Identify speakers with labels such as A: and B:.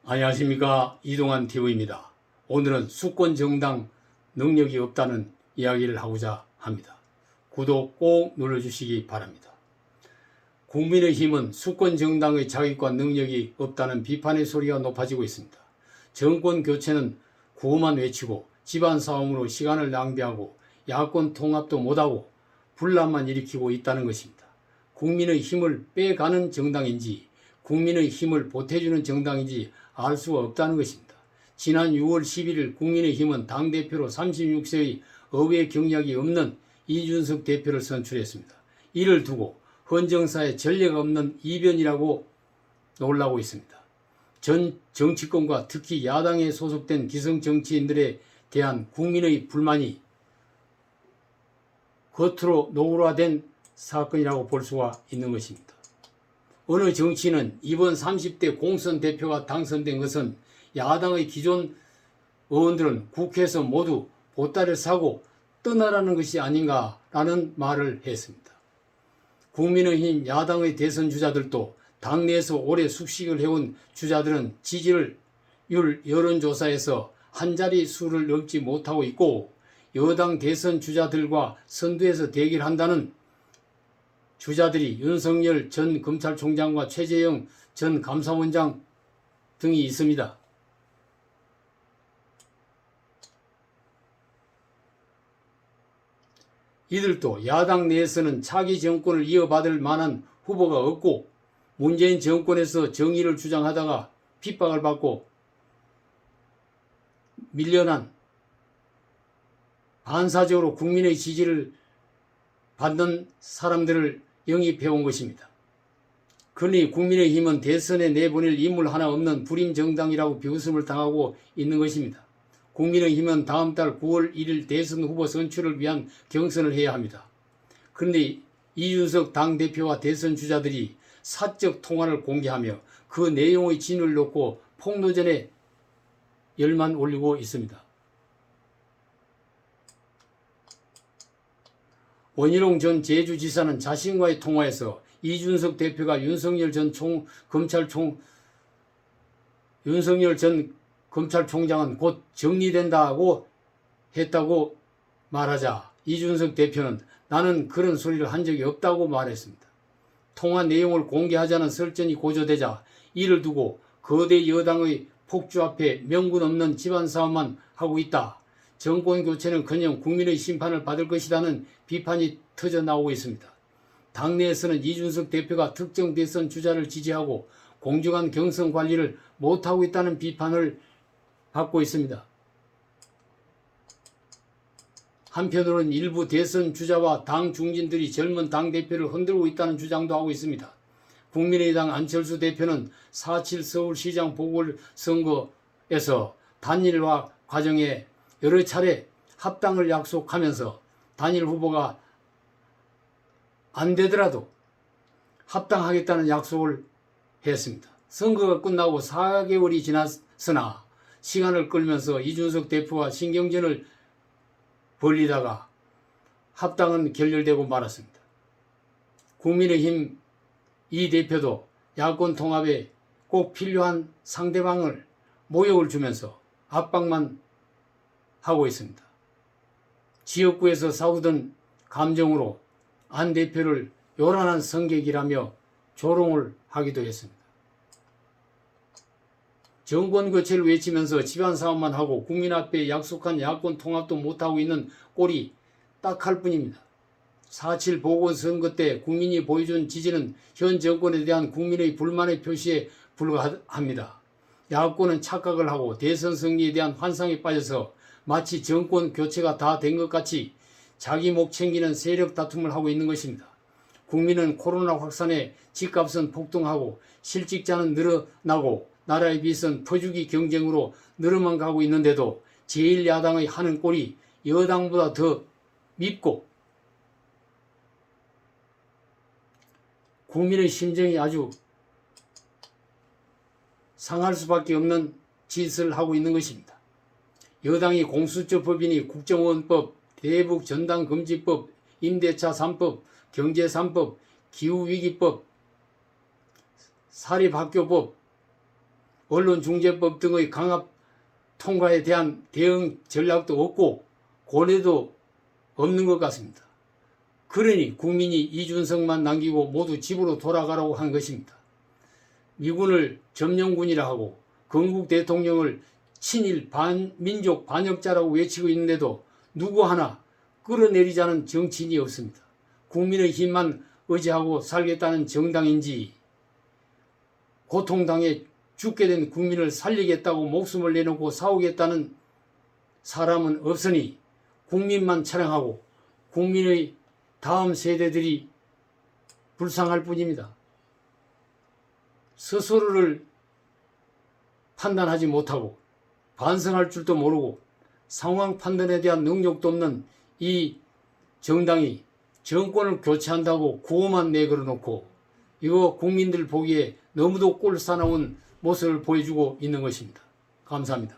A: 안녕하십니까, 이동환 TV입니다. 오늘은 수권 정당 능력이 없다는 이야기를 하고자 합니다. 구독 꼭 눌러주시기 바랍니다. 국민의힘은 수권 정당의 자격과 능력이 없다는 비판의 소리가 높아지고 있습니다. 정권 교체는 구호만 외치고 집안 싸움으로 시간을 낭비하고 야권 통합도 못하고 분란만 일으키고 있다는 것입니다. 국민의 힘을 빼가는 정당인지 국민의 힘을 보태주는 정당인지 알 수가 없다는 것입니다. 지난 6월 11일 국민의힘은 당대표로 36세의 의회 경력이 없는 이준석 대표를 선출했습니다. 이를 두고 헌정사에 전례가 없는 이변이라고 놀라고 있습니다. 전 정치권과 특히 야당에 소속된 기성 정치인들에 대한 국민의 불만이 겉으로 노골화된 사건이라고 볼 수가 있는 것입니다. 어느 정치인은 이번 30대 공선 대표가 당선된 것은 야당의 기존 의원들은 국회에서 모두 보따리를 사고 떠나라는 것이 아닌가라는 말을 했습니다. 국민의힘 야당의 대선 주자들도 당내에서 오래 숙식을 해온 주자들은 지지율 여론조사에서 한 자리 수를 넘지 못하고 있고 여당 대선 주자들과 선두에서 대결한다는 주자들이 윤석열 전 검찰총장과 최재형 전 감사원장 등이 있습니다. 이들도 야당 내에서는 차기 정권을 이어받을 만한 후보가 없고 문재인 정권에서 정의를 주장하다가 핍박을 받고 밀려난 반사적으로 국민의 지지를 받는 사람들을 영입해온 것입니다. 그러니 국민의힘은 대선에 내보낼 인물 하나 없는 불임 정당이라고 비웃음을 당하고 있는 것입니다. 국민의힘은 다음 달 9월 1일 대선 후보 선출을 위한 경선을 해야 합니다. 그런데 이준석 당대표와 대선 주자들이 사적 통화를 공개하며 그 내용의 진을 놓고 폭로전에 열만 올리고 있습니다. 원희룡 전 제주지사는 자신과의 통화에서 이준석 대표가 윤석열 전 검찰총장은 곧 정리된다고 했다고 말하자 이준석 대표는 나는 그런 소리를 한 적이 없다고 말했습니다. 통화 내용을 공개하자는 설전이 고조되자 이를 두고 거대 여당의 폭주 앞에 명분 없는 집안 싸움만 하고 있다. 정권 교체는커녕 국민의 심판을 받을 것이라는 비판이 터져 나오고 있습니다. 당내에서는 이준석 대표가 특정 대선 주자를 지지하고 공정한 경선 관리를 못하고 있다는 비판을 받고 있습니다. 한편으로는 일부 대선 주자와 당 중진들이 젊은 당대표를 흔들고 있다는 주장도 하고 있습니다. 국민의당 안철수 대표는 4.7 서울시장 보궐선거에서 단일화 과정에 여러 차례 합당을 약속하면서 단일 후보가 안 되더라도 합당하겠다는 약속을 했습니다. 선거가 끝나고 4개월이 지났으나 시간을 끌면서 이준석 대표와 신경전을 벌리다가 합당은 결렬되고 말았습니다. 국민의힘 이 대표도 야권 통합에 꼭 필요한 상대방을 모욕을 주면서 압박만 하고 있습니다. 지역구에서 싸우던 감정으로 안 대표를 요란한 성격이라며 조롱을 하기도 했습니다. 정권 교체를 외치면서 집안 싸움만 하고 국민 앞에 약속한 야권 통합도 못하고 있는 꼴이 딱할 뿐입니다. 4.7 보궐선거 때 국민이 보여준 지지는 현 정권에 대한 국민의 불만의 표시에 불과합니다. 야권은 착각을 하고 대선 승리에 대한 환상에 빠져서 마치 정권 교체가 다 된 것 같이 자기 목 챙기는 세력 다툼을 하고 있는 것입니다. 국민은 코로나 확산에 집값은 폭등하고 실직자는 늘어나고 나라의 빚은 퍼주기 경쟁으로 늘어만 가고 있는데도 제1야당의 하는 꼴이 여당보다 더 밉고 국민의 심정이 아주 상할 수밖에 없는 짓을 하고 있는 것입니다. 여당이 공수처법이니 국정원법, 대북전당금지법, 임대차 3법, 경제 3법, 기후위기법, 사립학교법, 언론중재법 등의 강압 통과에 대한 대응 전략도 없고 고뇌도 없는 것 같습니다. 그러니 국민이 이준석만 남기고 모두 집으로 돌아가라고 한 것입니다. 미군을 점령군이라 하고 건국 대통령을 친일 반민족 반역자라고 외치고 있는데도 누구 하나 끌어내리자는 정치인이 없습니다. 국민의 힘만 의지하고 살겠다는 정당인지 고통당해 죽게 된 국민을 살리겠다고 목숨을 내놓고 싸우겠다는 사람은 없으니 국민만 차량하고 국민의 다음 세대들이 불쌍할 뿐입니다. 스스로를 판단하지 못하고 반성할 줄도 모르고 상황 판단에 대한 능력도 없는 이 정당이 정권을 교체한다고 구호만 내걸어 놓고 이거 국민들 보기에 너무도 꼴사나운 모습을 보여주고 있는 것입니다. 감사합니다.